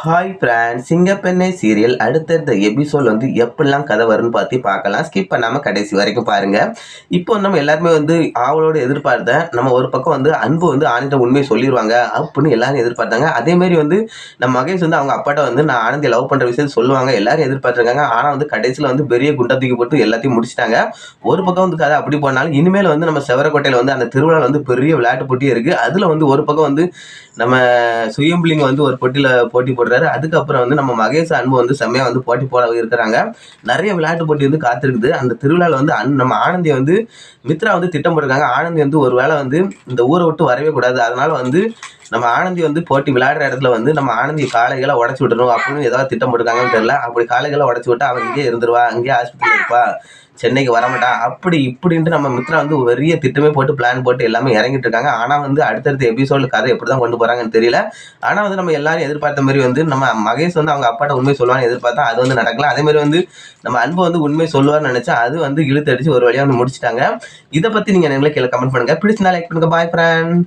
Hi friends, சிங்கப்பெண்ணே serial அடுத்தடுத்த episode வந்து எப்படிலாம் கதை வரும்னு பார்த்து பார்க்கலாம். ஸ்கிப் பண்ணாமல் கடைசி வரைக்கும் பாருங்க. இப்போ நம்ம எல்லாருமே வந்து ஆவலோடு எதிர்பார்த்த நம்ம ஒரு பக்கம் வந்து அன்பு வந்து ஆனந்த உண்மையை சொல்லிடுவாங்க அப்படின்னு எல்லாரும் எதிர்பார்த்தாங்க. அதேமாரி வந்து நம்ம மகேஷ் வந்து அவங்க அப்பாட்ட வந்து நான் ஆனந்தி லவ் பண்ணுற விஷயத்தை சொல்லுவாங்க எல்லாரும் எதிர்பார்த்துருக்காங்க. ஆனால் வந்து கடைசியில் வந்து பெரிய குண்டை தூக்கி போட்டு எல்லாத்தையும் முடிச்சிட்டாங்க. ஒரு பக்கம் வந்து கதை அப்படி போனாலும் இனிமேல் வந்து நம்ம செவரக்கோட்டையில் வந்து அந்த திருவிழா வந்து பெரிய விளையாட்டு போட்டியே இருக்குது. அதில் வந்து ஒரு பக்கம் வந்து நம்ம சுயம்பிளிங்க வந்து ஒரு போட்டியில் போட்டி போடுறாரு. அதுக்கப்புறம் வந்து நம்ம மகேஷ் அன்பு வந்து செம்மையாக வந்து போட்டி போட இருக்கிறாங்க. நிறைய விளையாட்டு போட்டி வந்து காத்திருக்குது. அந்த திருவிழாவில் வந்து நம்ம ஆனந்தி வந்து மித்ரா வந்து திட்டம் போட்டிருக்காங்க. ஆனந்தி வந்து ஒரு வேளை வந்து இந்த ஊரை விட்டு வரவே கூடாது. அதனால வந்து நம்ம ஆனந்தி வந்து போட்டி விளையாடுற இடத்துல வந்து நம்ம ஆனந்தி காளைகளை உடச்சி விடணும் அப்படின்னு ஏதாவது திட்டம் போட்டிருக்காங்கன்னு தெரியல. அப்படி காளைகளை உடச்சி விட்டா அவன் இங்கேயே இருந்துருவா, அங்கேயே ஆஸ்பத்திரியில் இருப்பா, சென்னைக்கு வரமாட்டா அப்படி இப்படின்ட்டு நம்ம மித்ரா வந்து பெரிய திட்டமே போட்டு பிளான் போட்டு எல்லாமே இறங்கிட்டு இருக்காங்க. ஆனால் வந்து அடுத்தடுத்த எபிசோட கதை எப்படி தான் கொண்டு போகிறாங்கன்னு தெரியல. ஆனால் வந்து நம்ம எல்லாரும் எதிர்பார்த்த மாதிரி வந்து நம்ம மகேஷ் வந்து அவங்க அப்பாட்ட உண்மை சொல்லுவான்னு எதிர்பார்த்தா அது வந்து நடக்கல. அதே மாதிரி வந்து நம்ம அன்பு வந்து உண்மை சொல்லுவார்னு நினச்சா அது வந்து இழுத்து அடிச்சு ஒரு வழியாக வந்து முடிச்சிட்டாங்க. இதை பற்றி நீங்கள் எங்களுக்கு கீழே கமெண்ட் பண்ணுங்கள். பிடிச்சிருந்தா லைக் பண்ணுங்கள். பாய் ஃப்ரெண்ட்.